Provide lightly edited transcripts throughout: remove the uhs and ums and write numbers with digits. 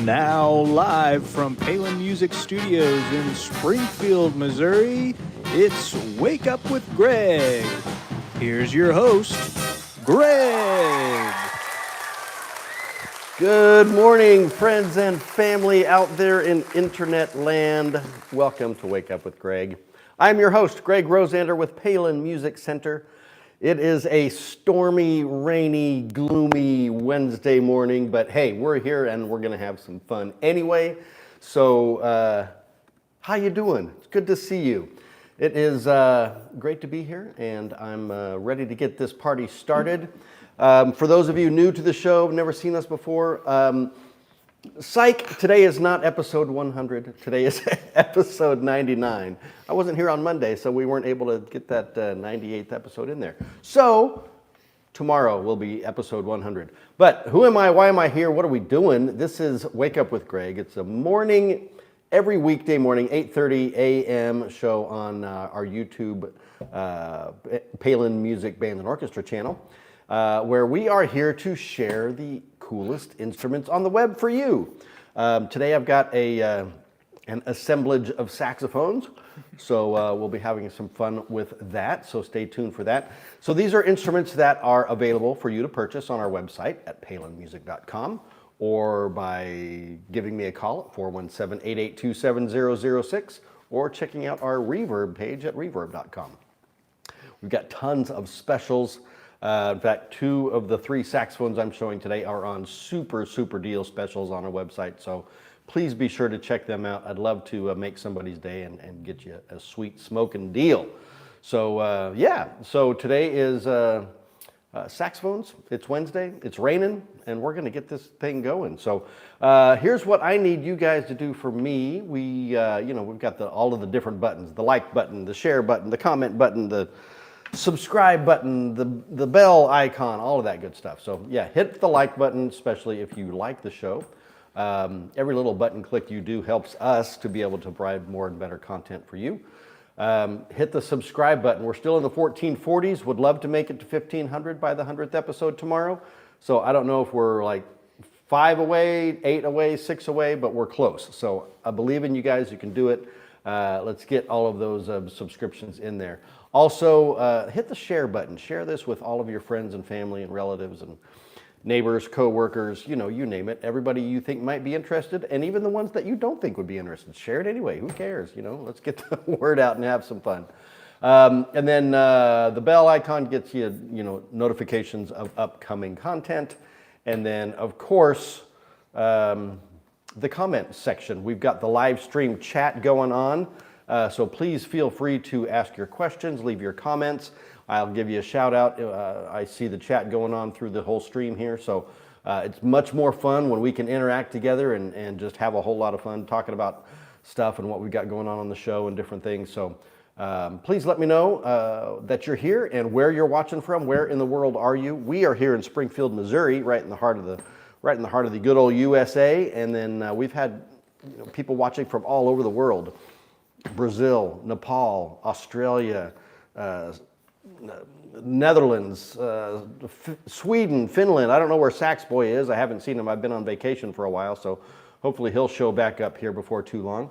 Now live from Palin Music Studios in Springfield, Missouri, it's Wake Up with Greg. Here's your host, Greg. Good morning, friends and family out there in internet land. Welcome to Wake Up with Greg. I'm your host, Greg Rosander with Palin Music Center. It is a stormy, rainy, gloomy Wednesday morning, but hey, we're here and we're gonna have some fun anyway. So, how you doing? It's good to see you. It is great to be here, and I'm ready to get this party started. For those of you new to the show, never seen us before, psych, today is not episode 100. Today is episode 99. I wasn't here on Monday, so we weren't able to get that 98th episode in there. So tomorrow will be episode 100. But who am I? Why am I here? What are we doing? This is Wake Up with Greg. It's a morning, every weekday morning, 8:30 a.m. show on our YouTube Palin Music Band and Orchestra channel, where we are here to share the coolest instruments on the web for you. Today I've got an assemblage of saxophones, so we'll be having some fun with that, so stay tuned for that. So these are instruments that are available for you to purchase on our website at palinmusic.com, or by giving me a call at 417-882-7006, or checking out our Reverb page at reverb.com. We've got tons of specials. In fact, 2 of the 3 saxophones I'm showing today are on super deal specials on our website, so please be sure to check them out. I'd love to make somebody's day and get you a sweet smoking deal. So yeah, so today is saxophones. It's Wednesday, it's raining, and we're gonna get this thing going. So here's what I need you guys to do for me. We've got all of the different buttons: the like button, the share button, the comment button, the subscribe button, the bell icon, all of that good stuff. So yeah, hit the like button, especially if you like the show. Every little button click you do helps us to be able to provide more and better content for you. Hit the subscribe button. We're still in the 1440s. Would love to make it to 1500 by the 100th episode tomorrow. So I don't know if we're like 5 away, 8 away, 6 away, but we're close. So I believe in you guys. You can do it. Let's get all of those subscriptions in there. Also, hit the share button. Share this with all of your friends and family and relatives and neighbors, co-workers, you name it. Everybody you think might be interested, and even the ones that you don't think would be interested. Share it anyway. Who cares? Let's get the word out and have some fun. And then the bell icon gets you, notifications of upcoming content. And then, of course, the comment section. We've got the live stream chat going on. So please feel free to ask your questions, leave your comments. I'll give you a shout out. I see the chat going on through the whole stream here. So it's much more fun when we can interact together and just have a whole lot of fun talking about stuff and what we've got going on the show and different things. So please let me know that you're here and where you're watching from. Where in the world are you? We are here in Springfield, Missouri, right in the heart of the good old USA. And then we've had people watching from all over the world. Brazil, Nepal, Australia, Netherlands, Sweden, Finland. I don't know where Sax Boy is. I haven't seen him. I've been on vacation for a while, so hopefully he'll show back up here before too long.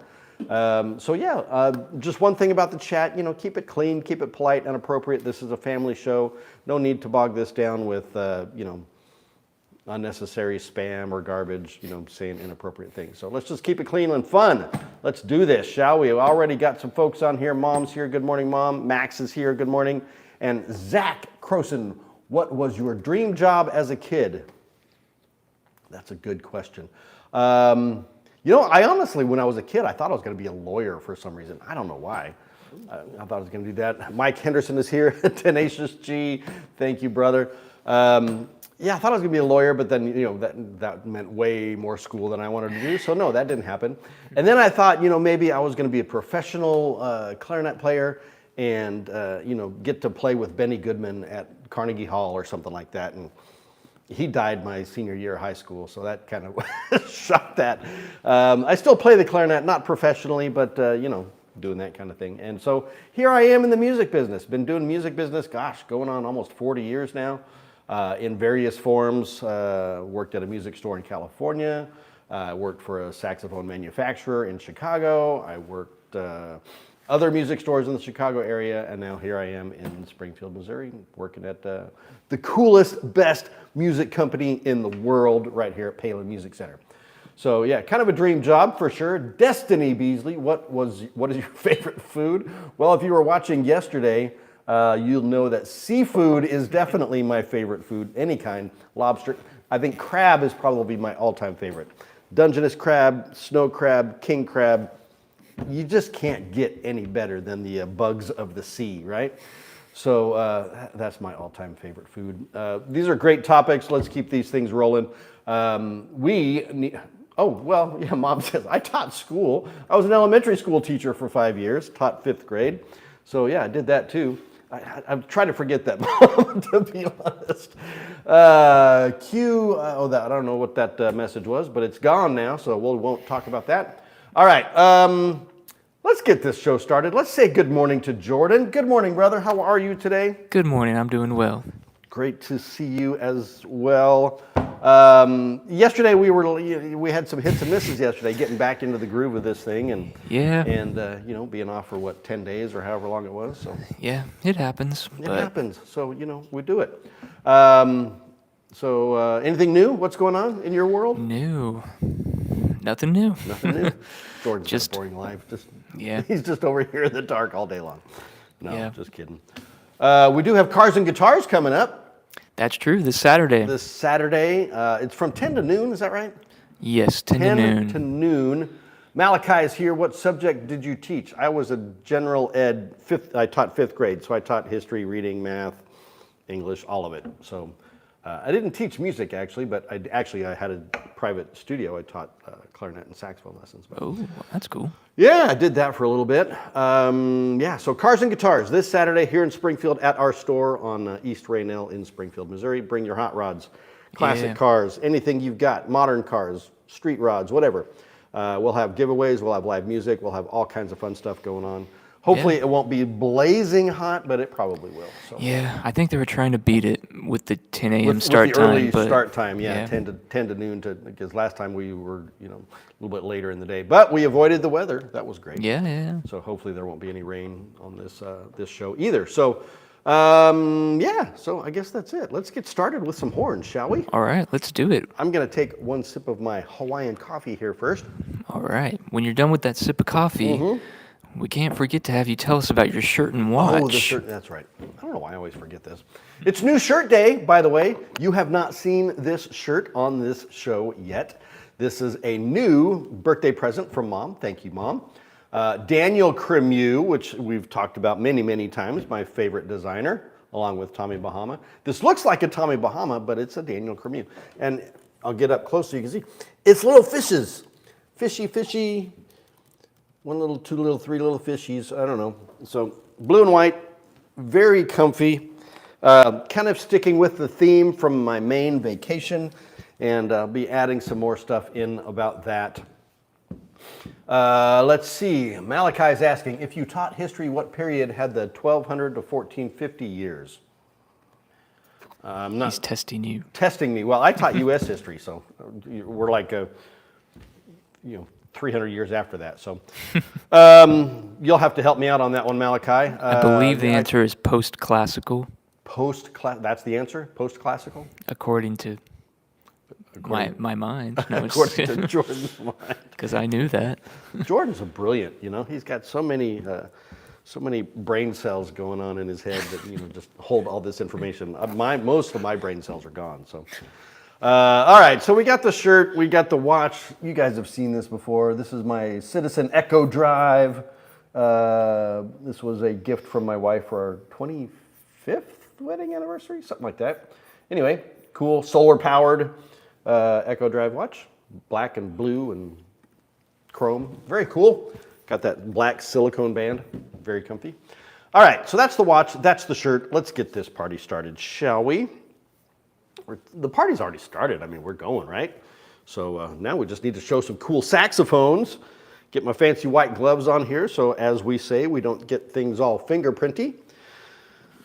So yeah, just one thing about the chat, keep it clean, keep it polite and appropriate. This is a family show. No need to bog this down with, unnecessary spam or garbage, saying inappropriate things. So let's just keep it clean and fun. Let's do this, shall we? We already got some folks on here. Mom's here. Good morning, Mom. Max is here. Good morning. And Zach Croson, what was your dream job as a kid? That's a good question. I honestly, when I was a kid, I thought I was going to be a lawyer for some reason. I don't know why. I thought I was going to do that. Mike Henderson is here. Tenacious G. Thank you, brother. Yeah, I thought I was gonna be a lawyer, but then, that meant way more school than I wanted to do. So no, that didn't happen. And then I thought, maybe I was gonna be a professional clarinet player and, get to play with Benny Goodman at Carnegie Hall or something like that. And he died my senior year of high school, so that kind of shot that. I still play the clarinet, not professionally, but, doing that kind of thing. And so here I am in the music business. Been doing music business, going on almost 40 years now. In various forms. Worked at a music store in California, I worked for a saxophone manufacturer in Chicago. I worked other music stores in the Chicago area, and now here I am in Springfield, Missouri, working at the coolest, best music company in the world right here at Palin Music Center. So yeah, kind of a dream job for sure. Destiny Beasley, what is your favorite food? Well, if you were watching yesterday, you'll know that seafood is definitely my favorite food, any kind. Lobster, I think crab is probably my all-time favorite. Dungeness crab, snow crab, king crab. You just can't get any better than the bugs of the sea, right? So that's my all-time favorite food. These are great topics. Let's keep these things rolling. Mom says, I taught school. I was an elementary school teacher for 5 years, taught 5th grade. So yeah, I did that too. I'm trying to forget that, Mom, to be honest. I don't know what that message was, but it's gone now, so we won't talk about that. All right, let's get this show started. Let's say good morning to Jordan. Good morning, brother. How are you today? Good morning. I'm doing well. Great to see you as well. Yesterday we had some hits and misses yesterday, getting back into the groove of this thing, and being off for 10 days or however long it was. So yeah, it happens. It happens. So we do it. Anything new? What's going on in your world? New. Nothing new. Nothing new. Jordan's just a boring life. He's just over here in the dark all day long. No, just kidding. We do have Cars and Guitars coming up. That's true, this Saturday. It's from 10 to noon, is that right? Yes, 10 to noon. 10 to noon. Malachi is here. What subject did you teach? I was a general ed, I taught 5th grade, so I taught history, reading, math, English, all of it. So I didn't teach music, actually, but I had a private studio. I taught clarinet and saxophone lessons. Oh, that's cool. Yeah, I did that for a little bit. So Cars and Guitars this Saturday here in Springfield at our store on East Raynell in Springfield, Missouri. Bring your hot rods, classic cars, anything you've got, modern cars, street rods, whatever. We'll have giveaways, we'll have live music, we'll have all kinds of fun stuff going on. Hopefully it won't be blazing hot, but it probably will. So. Yeah, I think they were trying to beat it with the 10 a.m. start time. Early start time, 10 to noon, because last time we were, a little bit later in the day. But we avoided the weather. That was great. Yeah. So hopefully there won't be any rain on this show either. So, so I guess that's it. Let's get started with some horns, shall we? All right, let's do it. I'm going to take one sip of my Hawaiian coffee here first. All right. When you're done with that sip of coffee, we can't forget to have you tell us about your shirt and watch. Oh, the shirt, that's right. I don't know why I always forget this. It's New Shirt Day, by the way. You have not seen this shirt on this show yet. This is a new birthday present from Mom. Thank you, Mom. Daniel Cremieux, which we've talked about many, many times, my favorite designer, along with Tommy Bahama. This looks like a Tommy Bahama, but it's a Daniel Cremieux. And I'll get up close so you can see. It's little fishes. Fishy. 1 little, 2 little, 3 little fishies. I don't know. So blue and white, very comfy. Kind of sticking with the theme from my Maine vacation, and I'll be adding some more stuff in about that. Let's see. Malachi's asking, if you taught history, what period had the 1200 to 1450 years? He's testing you. Testing me. Well, I taught U.S. history, so we're like 300 years after that. So you'll have to help me out on that one, Malachi. I believe the answer is post-classical. That's the answer? Post-classical? According to my mind. No, according to Jordan's mind. Because I knew that. Jordan's a brilliant, he's got so many brain cells going on in his head that, just hold all this information. Most of my brain cells are gone, so. All right, so we got the shirt, we got the watch. You guys have seen this before. This is my Citizen Echo Drive. This was a gift from my wife for our 25th wedding anniversary, something like that. Anyway, cool, solar-powered Echo Drive watch. Black and blue and chrome. Very cool. Got that black silicone band. Very comfy. All right, so that's the watch, that's the shirt. Let's get this party started, shall we? The party's already started. I mean, we're going, right? So now we just need to show some cool saxophones. Get my fancy white gloves on here, so as we say, we don't get things all fingerprinty.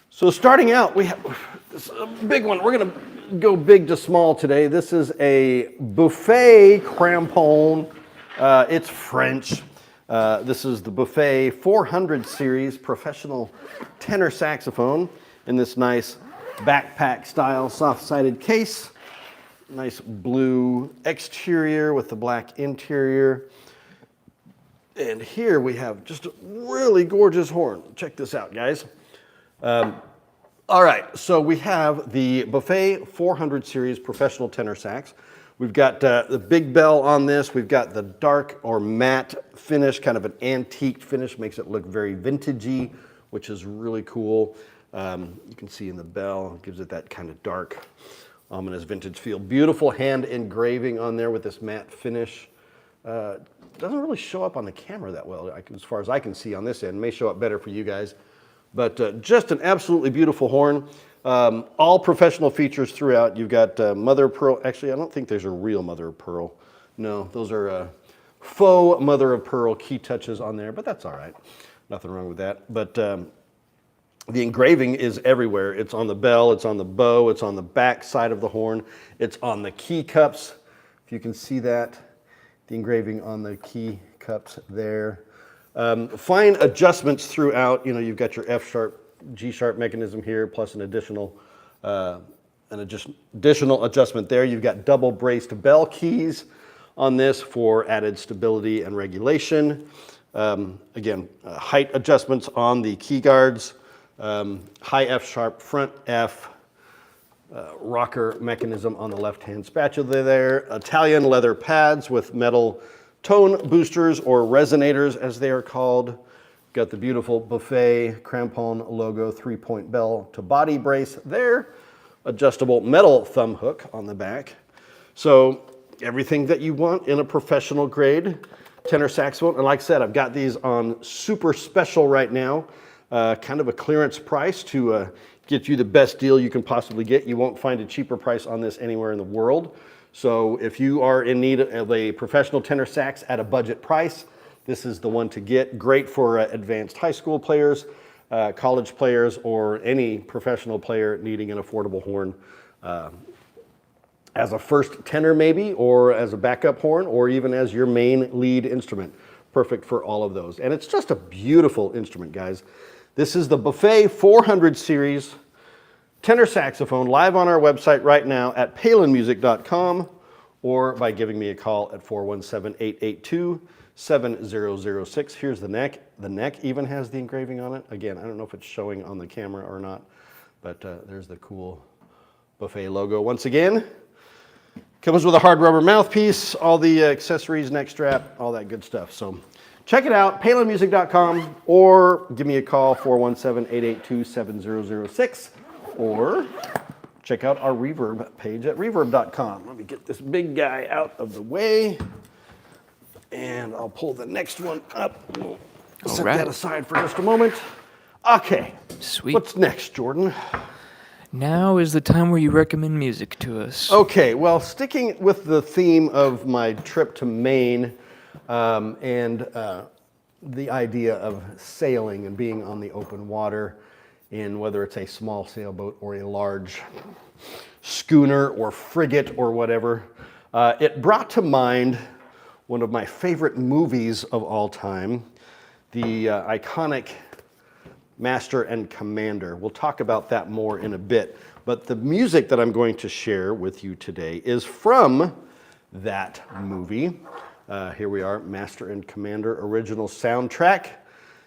So starting out, we have this big one. We're going to go big to small today. This is a Buffet crampon. It's French. This is the Buffet 400 series professional tenor saxophone in this nice backpack style soft-sided case. Nice blue exterior with the black interior. And here we have just a really gorgeous horn. Check this out, guys. All right, so we have the Buffet 400 series professional tenor sax. We've got the big bell on this. We've got the dark or matte finish, kind of an antique finish, makes it look very vintagey, which is really cool. You can see in the bell, it gives it that kind of dark, ominous vintage feel. Beautiful hand engraving on there with this matte finish. Doesn't really show up on the camera that well, as far as I can see on this end. It may show up better for you guys. But just an absolutely beautiful horn. All professional features throughout. You've got mother of pearl. Actually, I don't think there's a real mother of pearl. No, those are faux mother of pearl key touches on there, but that's all right. Nothing wrong with that. But the engraving is everywhere. It's on the bell, it's on the bow, it's on the back side of the horn, it's on the key cups. If you can see that, the engraving on the key cups there. Fine adjustments throughout. You know, you've got your F sharp, G sharp mechanism here, plus an additional adjustment there. You've got double braced bell keys on this for added stability and regulation. Again, height adjustments on the key guards. High F sharp, front F, rocker mechanism on the left-hand spatula there. Italian leather pads with metal tone boosters or resonators as they are called. Got the beautiful Buffet crampon logo 3-point bell to body brace there. Adjustable metal thumb hook on the back. So everything that you want in a professional grade tenor saxophone. And like I said, I've got these on super special right now. Kind of a clearance price to get you the best deal you can possibly get. You won't find a cheaper price on this anywhere in the world. So if you are in need of a professional tenor sax at a budget price, this is the one to get. Great for advanced high school players, college players, or any professional player needing an affordable horn as a first tenor maybe, or as a backup horn, or even as your main lead instrument. Perfect for all of those. And it's just a beautiful instrument, guys. This is the Buffet 400 series tenor saxophone, live on our website right now at palinmusic.com, or by giving me a call at 417-882-7006. Here's the neck. The neck even has the engraving on it. Again, I don't know if it's showing on the camera or not, but there's the cool Buffet logo. Once again, comes with a hard rubber mouthpiece, all the accessories, neck strap, all that good stuff. So check it out, palinmusic.com, or give me a call, 417-882-7006. Or check out our reverb page at reverb.com. Let me get this big guy out of the way, and I'll pull the next one up. Set that aside for just a moment. Okay. Sweet. What's next, Jordan? Now is the time where you recommend music to us. Okay, well, sticking with the theme of my trip to Maine and the idea of sailing and being on the open water, in whether it's a small sailboat or a large schooner or frigate or whatever, it brought to mind one of my favorite movies of all time, the iconic Master and Commander. We'll talk about that more in a bit, but the music that I'm going to share with you today is from that movie. Here we are, Master and Commander original soundtrack.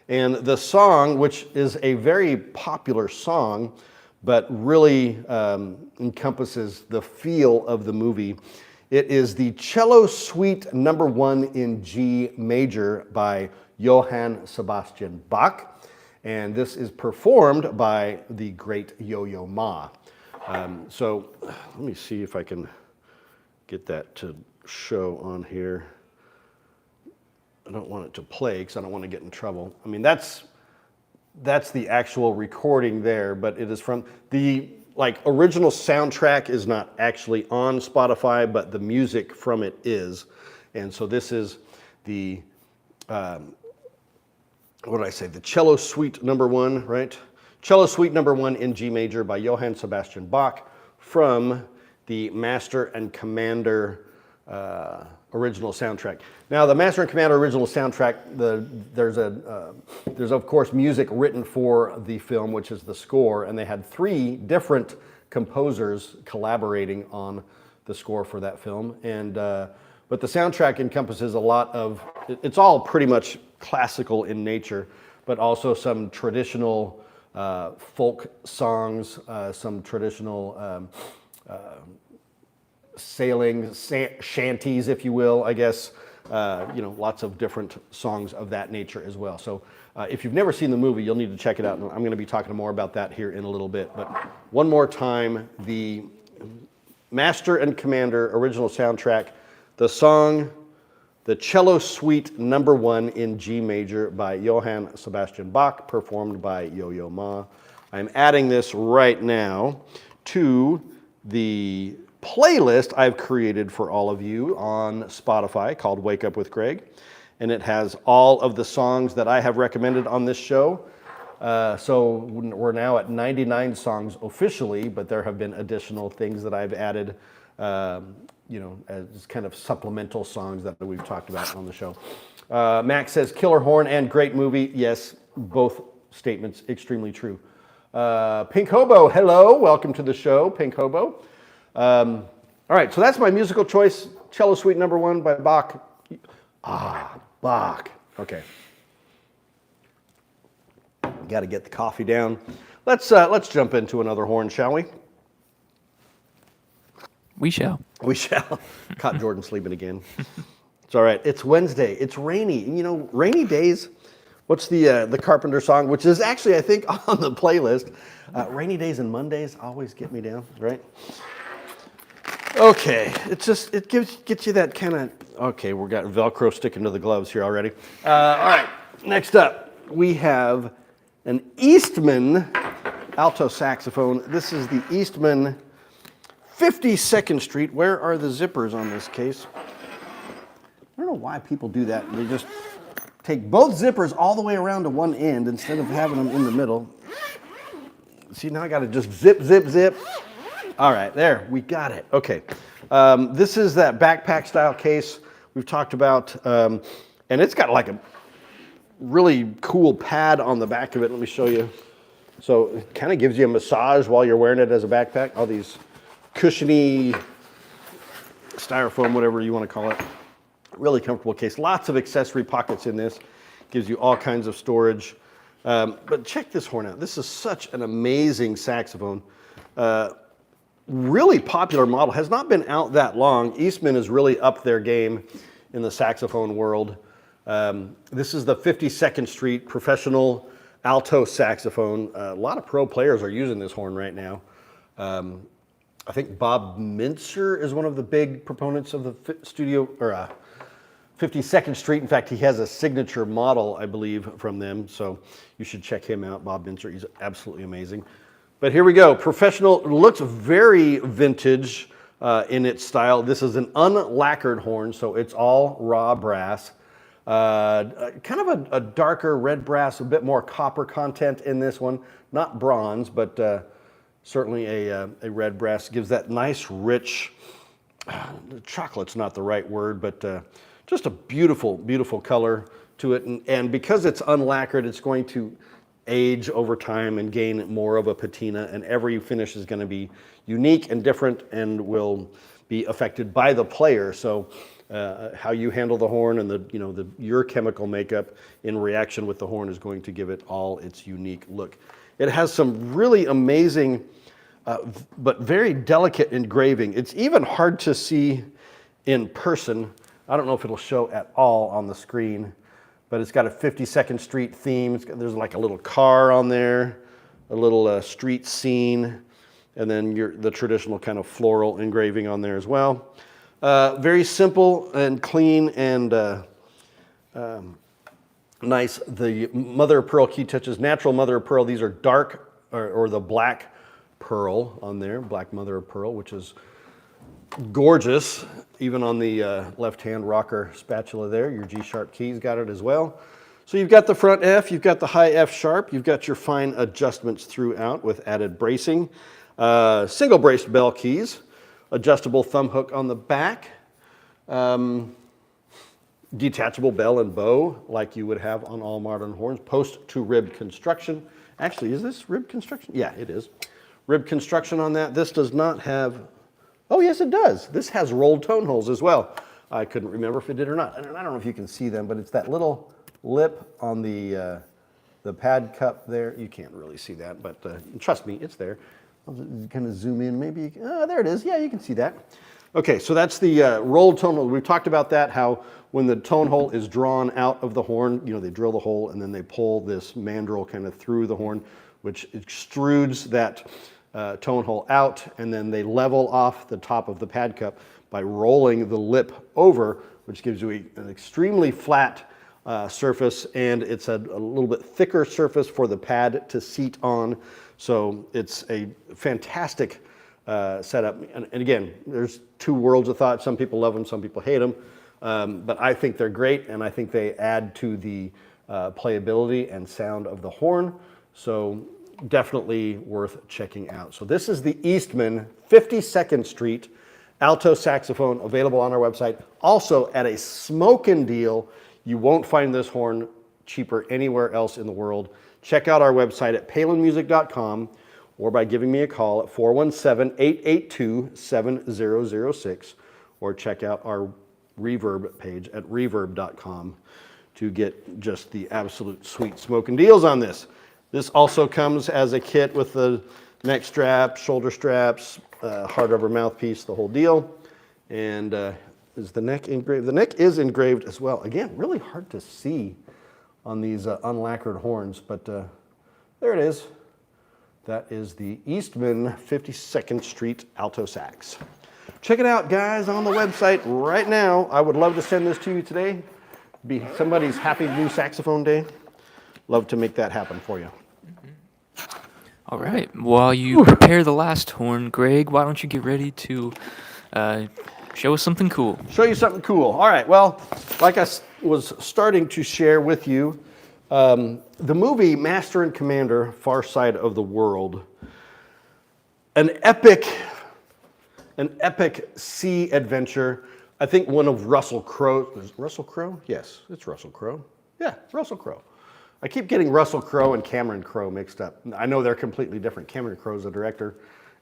And the song, which is a very popular song, but really encompasses the feel of the movie, it is the Cello Suite No. 1 in G major by Johann Sebastian Bach. And this is performed by the great Yo-Yo Ma. So let me see if I can get that to show on here. I don't want it to play because I don't want to get in trouble. I mean, that's the actual recording there, but it is from the original soundtrack is not actually on Spotify, but the music from it is. And so this is the what did I say? The Cello Suite No. 1, right? Cello Suite No. 1 in G major by Johann Sebastian Bach from the Master and Commander original soundtrack. Now, the Master and Commander original soundtrack, there's of course music written for the film, which is the score, and they had 3 different composers collaborating on the score for that film. And but the soundtrack encompasses a lot of, it's all pretty much classical in nature, but also some traditional folk songs, some traditional sailing shanties, if you will, I guess. Lots of different songs of that nature as well. So if you've never seen the movie, you'll need to check it out. And I'm going to be talking more about that here in a little bit. But one more time, the Master and Commander original soundtrack, the song, the Cello Suite No. 1 in G major by Johann Sebastian Bach, performed by Yo-Yo Ma. I'm adding this right now to the playlist I've created for all of you on Spotify called Wake Up with Greg. And it has all of the songs that I have recommended on this show. So we're now at 99 songs officially, but there have been additional things that I've added, as kind of supplemental songs that we've talked about on the show. Max says, killer horn and great movie. Yes, both statements extremely true. Pink Hobo, hello, welcome to the show, Pink Hobo. All right, so that's my musical choice, Cello Suite No. 1 by Bach. Bach. Okay. Got to get the coffee down. Let's jump into another horn, shall we? We shall. We shall. Caught Jordan sleeping again. It's all right. It's Wednesday. It's rainy. And rainy days. What's the Carpenter song, which is actually, I think, on the playlist. Rainy days and Mondays always get me down, right? Okay, it gets you that kind of, okay, we got Velcro sticking to the gloves here already. All right, next up, we have an Eastman alto saxophone. This is the Eastman 52nd Street. Where are the zippers on this case? I don't know why people do that. They just take both zippers all the way around to one end instead of having them in the middle. See, now I got to just zip, zip, zip. All right, there, we got it. Okay, this is that backpack style case we've talked about, and it's got like a really cool pad on the back of it. Let me show you. So it kind of gives you a massage while you're wearing it as a backpack. All these cushiony styrofoam, whatever you want to call it. Really comfortable case. Lots of accessory pockets in this. Gives you all kinds of storage. But check this horn out. This is such an amazing saxophone. Really popular model, has not been out that long. Eastman has really upped their game in the saxophone world. This is the 52nd Street professional alto saxophone. A lot of pro players are using this horn right now. I think Bob Mintzer is one of the big proponents of the 52nd Street. In fact, he has a signature model, I believe, from them. So you should check him out, Bob Mintzer. He's absolutely amazing. But here we go. Professional, looks very vintage in its style. This is an unlacquered horn, so it's all raw brass. Kind of a darker red brass, a bit more copper content in this one. Not bronze, but certainly a red brass. Gives that nice, rich, chocolate's not the right word, but just a beautiful, beautiful color to it. And because it's unlacquered, it's going to age over time and gain more of a patina, and every finish is going to be unique and different and will be affected by the player. So how you handle the horn and your chemical makeup in reaction with the horn is going to give it all its unique look. It has some really amazing but very delicate engraving. It's even hard to see in person. I don't know if it'll show at all on the screen, but it's got a 52nd Street theme. There's like a little car on there, a little street scene, and then the traditional kind of floral engraving on there as well. Very simple and clean and nice. The mother of pearl key touches, natural mother of pearl. These are dark or the black pearl on there, black mother of pearl, which is gorgeous. Even on the left-hand rocker spatula there, your G-sharp keys got it as well. So you've got the front F, you've got the high F sharp, you've got your fine adjustments throughout with added bracing. Single braced bell keys. adjustable thumb hook on the back. Detachable bell and bow like you would have on all modern horns. Post to rib construction. Actually, is this rib construction? Yeah, it is. Rib construction on that. This does not have, oh yes it does. This has rolled tone holes as well. I couldn't remember if it did or not. I don't know if you can see them, but it's that little lip on the pad cup there. You can't really see that, but trust me, it's there. I'll kind of zoom in, maybe. There it is. Yeah, you can see that. Okay, so that's the rolled tone hole. We've talked about that, how when the tone hole is drawn out of the horn, you know, they drill the hole and then they pull this mandrel kind of through the horn, which extrudes that tone hole out, and then they level off the top of the pad cup by rolling the lip over, which gives you an extremely flat surface, and it's a little bit thicker surface for the pad to seat on. So it's a fantastic setup. And again, there's two worlds of thought. Some people love them, some people hate them. But I think they're great, and I think they add to the playability and sound of the horn. So definitely worth checking out. So this is the Eastman 52nd Street alto saxophone, available on our website. Also at a smoking deal. You won't find this horn cheaper anywhere else in the world. Check out our website at palinmusic.com or by giving me a call at 417-882-7006, or check out our Reverb page at reverb.com to get just the absolute sweet smoking deals on this. This also comes as a kit with the neck strap, shoulder straps, hard rubber mouthpiece, the whole deal. And is the neck engraved? The neck is engraved as well. Again, really hard to see on these unlacquered horns, but there it is. That is the Eastman 52nd Street alto sax. Check it out, guys, on the website right now. I would love to send this to you today. Be somebody's happy new saxophone day. Love to make that happen for you. All right. While you prepare the last horn, Greg, why don't you get ready to show us something cool? Show you something cool. All right. Well, like I was starting to share with you, the movie Master and Commander, Far Side of the World, an epic sea adventure. I think one of Russell Crowe's, Russell Crowe? Yes, it's Russell Crowe. Yeah, Russell Crowe. I keep getting Russell Crowe and Cameron Crowe mixed up. I know they're completely different. Cameron Crowe's the director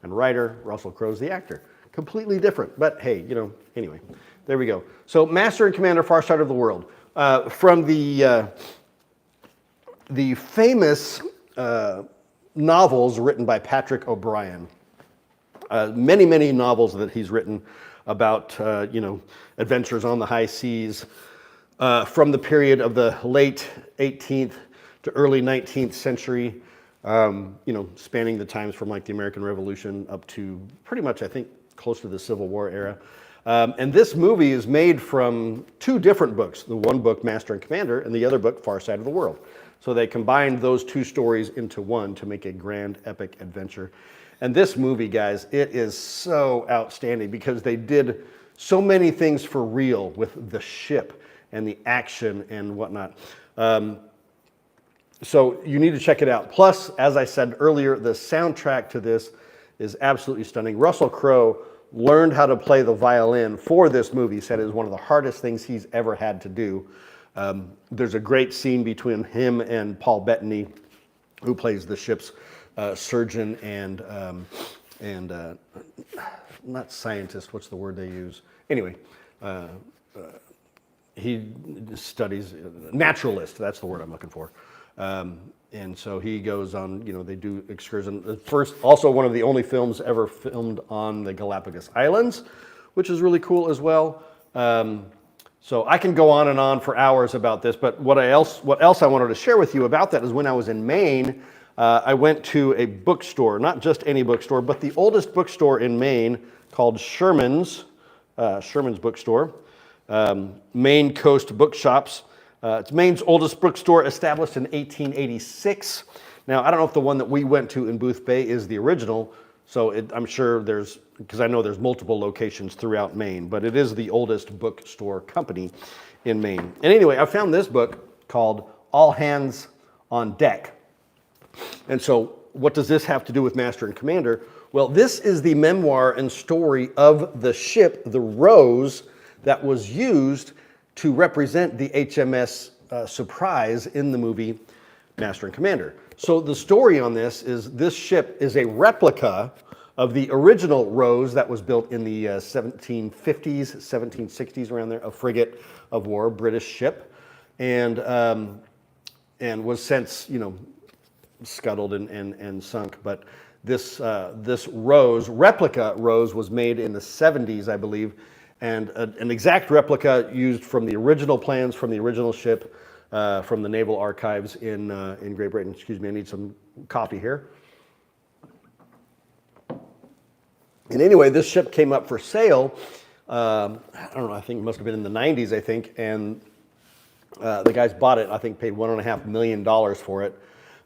and writer. Russell Crowe's the actor. Completely different, but hey, you know, anyway, there we go. So Master and Commander, Far Side of the World. From the famous novels written by Patrick O'Brien. Many novels that he's written about, adventures on the high seas from the period of the late 18th to early 19th century, spanning the times from like the American Revolution up to pretty much, I think, close to the Civil War era. And this movie is made from two different books, the one book, Master and Commander, and the other book, Far Side of the World. So they combined those two stories into one to make a grand epic adventure. And this movie, guys, it is so outstanding because they did so many things for real with the ship and the action and whatnot. So you need to check it out. Plus, as I said earlier, the soundtrack to this is absolutely stunning. Russell Crowe learned how to play the violin for this movie. He said it was one of the hardest things he's ever had to do. There's a great scene between him and Paul Bettany, who plays the ship's surgeon and not scientist, what's the word they use? Anyway, he studies, naturalist, that's the word I'm looking for. And so he goes on, they do excursion. First, also one of the only films ever filmed on the Galapagos Islands, which is really cool as well. So I can go on and on for hours about this, but what else I wanted to share with you about that is when I was in Maine, I went to a bookstore, not just any bookstore, but the oldest bookstore in Maine called Sherman's Bookstore, Maine Coast Bookshops. It's Maine's oldest bookstore, established in 1886. Now, I don't know if the one that we went to in Booth Bay is the original, so I'm sure because I know there's multiple locations throughout Maine, but it is the oldest bookstore company in Maine. And anyway, I found this book called All Hands on Deck. And so what does this have to do with Master and Commander? Well, this is the memoir and story of the ship, the Rose, that was used to represent the HMS Surprise in the movie Master and Commander. So the story on this ship is a replica of the original Rose that was built in the 1750s, 1760s, around there, a frigate of war, British ship, and was since, scuttled and sunk. But this Rose, replica Rose, was made in the 70s, I believe, and an exact replica used from the original plans from the original ship from the Naval Archives in Great Britain. Excuse me, I need some coffee here. And anyway, this ship came up for sale, I don't know, I think it must have been in the 90s, I think, and the guys bought it, I think paid $1.5 million for it.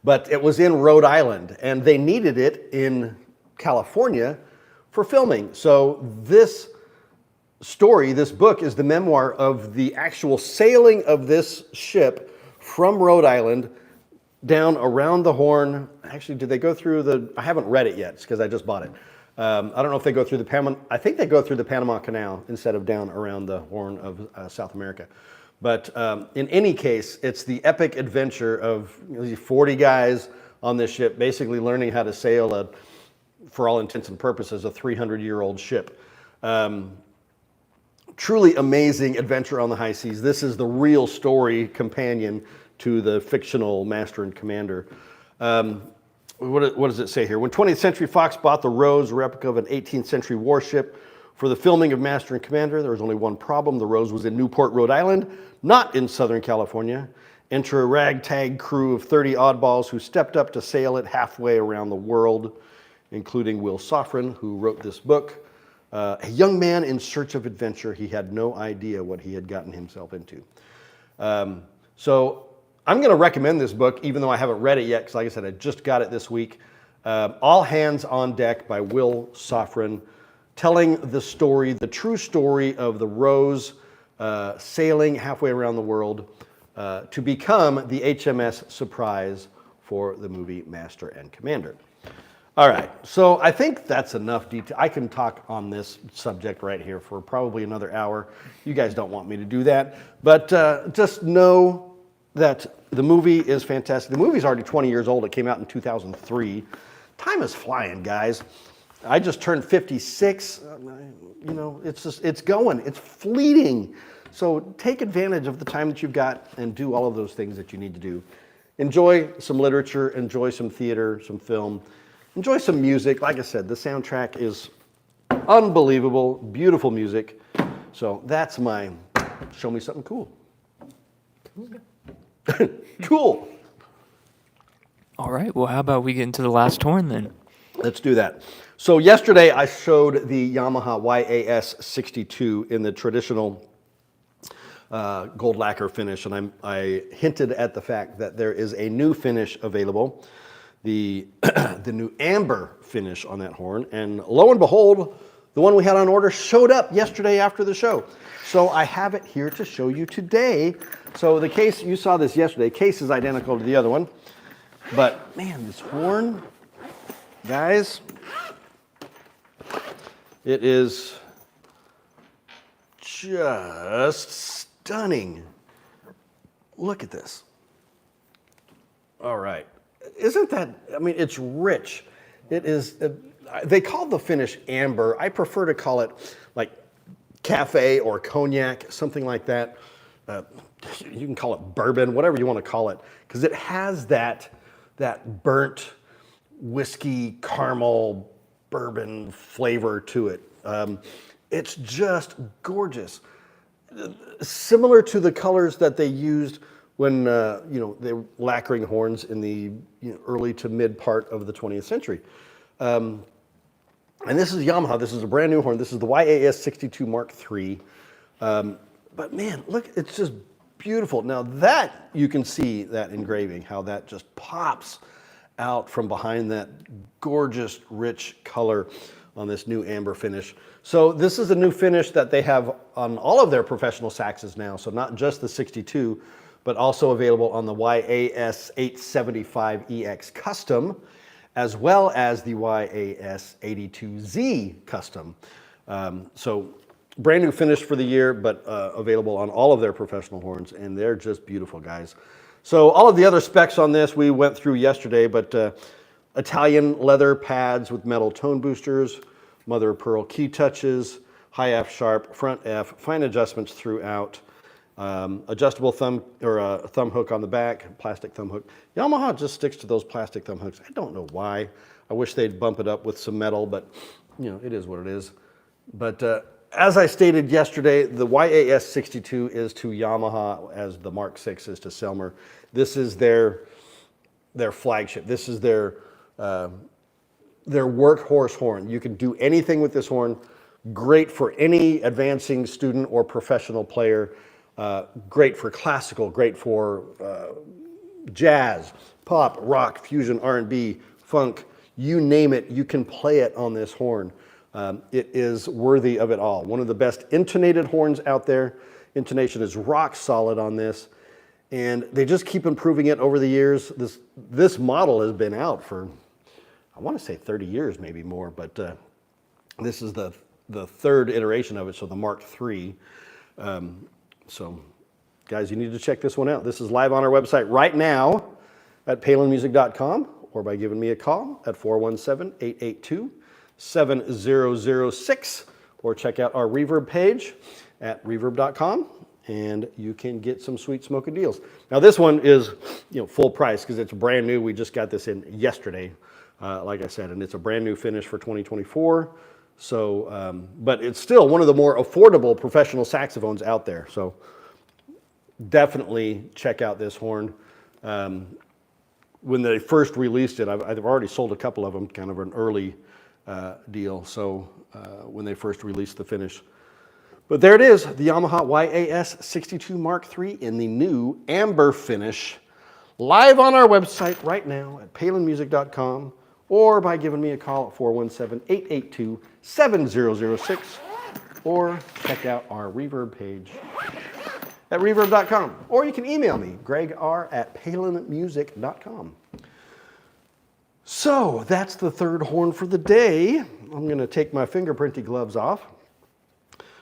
But it was in Rhode Island, and they needed it in California for filming. So this story, this book, is the memoir of the actual sailing of this ship from Rhode Island down around the Horn. Actually, did they go through I haven't read it yet because I just bought it. I don't know if they go through I think they go through the Panama Canal instead of down around the Horn of South America. But in any case, it's the epic adventure of 40 guys on this ship, basically learning how to sail for all intents and purposes, a 300-year-old ship. Truly amazing adventure on the high seas. This is the real story companion to the fictional Master and Commander. What does it say here? When 20th Century Fox bought the Rose, a replica of an 18th century warship, for the filming of Master and Commander, there was only one problem. The Rose was in Newport, Rhode Island, not in Southern California. Enter a ragtag crew of 30 oddballs who stepped up to sail it halfway around the world, including Will Soffren, who wrote this book. A young man in search of adventure. He had no idea what he had gotten himself into. So I'm going to recommend this book, even though I haven't read it yet, because like I said, I just got it this week. All Hands on Deck by Will Soffren, telling the story, the true story of the Rose sailing halfway around the world to become the HMS Surprise for the movie Master and Commander. All right, so I think that's enough detail. I can talk on this subject right here for probably another hour. You guys don't want me to do that, but just know that the movie is fantastic. The movie's already 20 years old. It came out in 2003. Time is flying, guys. I just turned 56. It's going. It's fleeting. So take advantage of the time that you've got and do all of those things that you need to do. Enjoy some literature, enjoy some theater, some film, enjoy some music. Like I said, the soundtrack is unbelievable, beautiful music. So that's my show me something cool. Cool. All right, well, how about we get into the last horn then? Let's do that. So yesterday I showed the Yamaha Y62 in the traditional gold lacquer finish, and I hinted at the fact that there is a new finish available, the new amber finish on that horn, and lo and behold, the one we had on order showed up yesterday after the show. So I have it here to show you today. So the case, you saw this yesterday, case is identical to the other one, but man, this horn, guys, it is just stunning. Look at this. All right. Isn't that, I mean, it's rich. It is, they call the finish amber. I prefer to call it like cafe or cognac, something like that. You can call it bourbon, whatever you want to call it, because it has that burnt whiskey, caramel, bourbon flavor to it. It's just gorgeous. Similar to the colors that they used when they were lacquering horns in the early to mid part of the 20th century. And this is Yamaha. This is a brand new horn. This is the YAS62 Mark III. But man, look, it's just beautiful. Now that you can see that engraving, how that just pops out from behind that gorgeous, rich color on this new amber finish. So this is a new finish that they have on all of their professional saxes now. So not just the 62, but also available on the YAS 875EX Custom. as well as the YAS82Z Custom. So brand new finish for the year, but available on all of their professional horns, and they're just beautiful, guys. So all of the other specs on this we went through yesterday, but Italian leather pads with metal tone boosters, mother of pearl key touches, high F sharp, front F, fine adjustments throughout, adjustable thumb hook on the back, plastic thumb hook. Yamaha just sticks to those plastic thumb hooks. I don't know why. I wish they'd bump it up with some metal, but you know, it is what it is. But as I stated yesterday, the YAS62 is to Yamaha as the Mark 6 is to Selmer. This is their flagship. This is their workhorse horn. You can do anything with this horn. Great for any advancing student or professional player. Great for classical, great for jazz, pop, rock, fusion, R&B, funk, you name it, you can play it on this horn. It is worthy of it all. One of the best intonated horns out there. Intonation is rock solid on this, and they just keep improving it over the years. This model has been out for, I want to say 30 years, maybe more, but this is the third iteration of it, so the Mark III. So guys, you need to check this one out. This is live on our website right now at palinmusic.com, or by giving me a call at 417-882-7006, or check out our Reverb page at reverb.com, and you can get some sweet smoking deals. Now this one is, you know, full price because it's brand new. We just got this in yesterday, like I said, and it's a brand new finish for 2024. So, but it's still one of the more affordable professional saxophones out there. So definitely check out this horn. When they first released it, I've already sold a couple of them, kind of an early deal. So when they first released the finish. But there it is, the Yamaha YAS62 Mark III in the new amber finish, live on our website right now at palinmusic.com, or by giving me a call at 417-882-7006, or check out our Reverb page at reverb.com, or you can email me, gregr@palinmusic.com. So that's the third horn for the day. I'm going to take my fingerprinty gloves off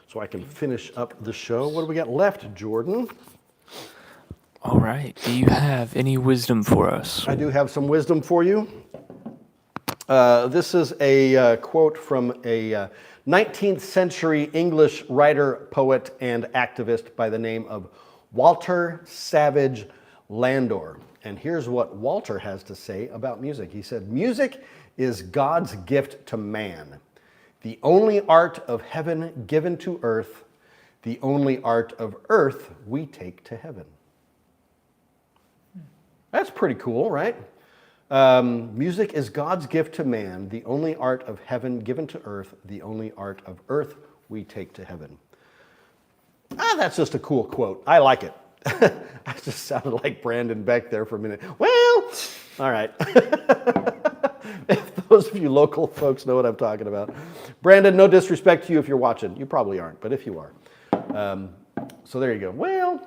so I can finish up the show. What do we got left, Jordan? All right. Do you have any wisdom for us? I do have some wisdom for you. This is a quote from a 19th century English writer, poet, and activist by the name of Walter Savage Landor. And here's what Walter has to say about music. He said, "Music is God's gift to man, the only art of heaven given to earth, the only art of earth we take to heaven." That's pretty cool, right? Music is God's gift to man, the only art of heaven given to earth, the only art of earth we take to heaven. That's just a cool quote. I like it. I just sounded like Brandon Beck there for a minute. Well, all right. If those of you local folks know what I'm talking about. Brandon, no disrespect to you if you're watching. You probably aren't, but if you are. So there you go. Well,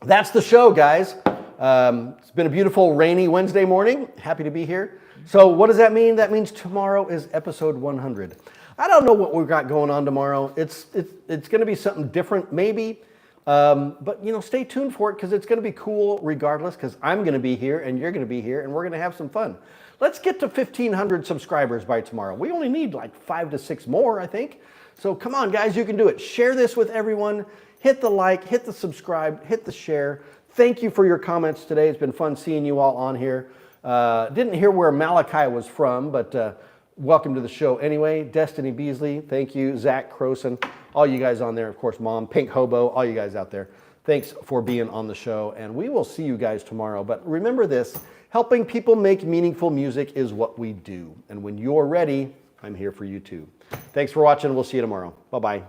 that's the show, guys. It's been a beautiful rainy Wednesday morning. Happy to be here. So what does that mean? That means tomorrow is episode 100. I don't know what we've got going on tomorrow. It's going to be something different, maybe. But you know, stay tuned for it because it's going to be cool regardless. Because I'm going to be here and you're going to be here and we're going to have some fun. Let's get to 1,500 subscribers by tomorrow. We only need like 5 to 6 more, I think. So come on, guys, you can do it. Share this with everyone. Hit the like, hit the subscribe, hit the share. Thank you for your comments today. It's been fun seeing you all on here. Didn't hear where Malachi was from, but welcome to the show anyway. Destiny Beasley, thank you. Zach Croson, all you guys on there. Of course, Mom, Pink Hobo, all you guys out there. Thanks for being on the show, and we will see you guys tomorrow. But remember this, helping people make meaningful music is what we do. And when you're ready, I'm here for you too. Thanks for watching. We'll see you tomorrow. Bye-bye.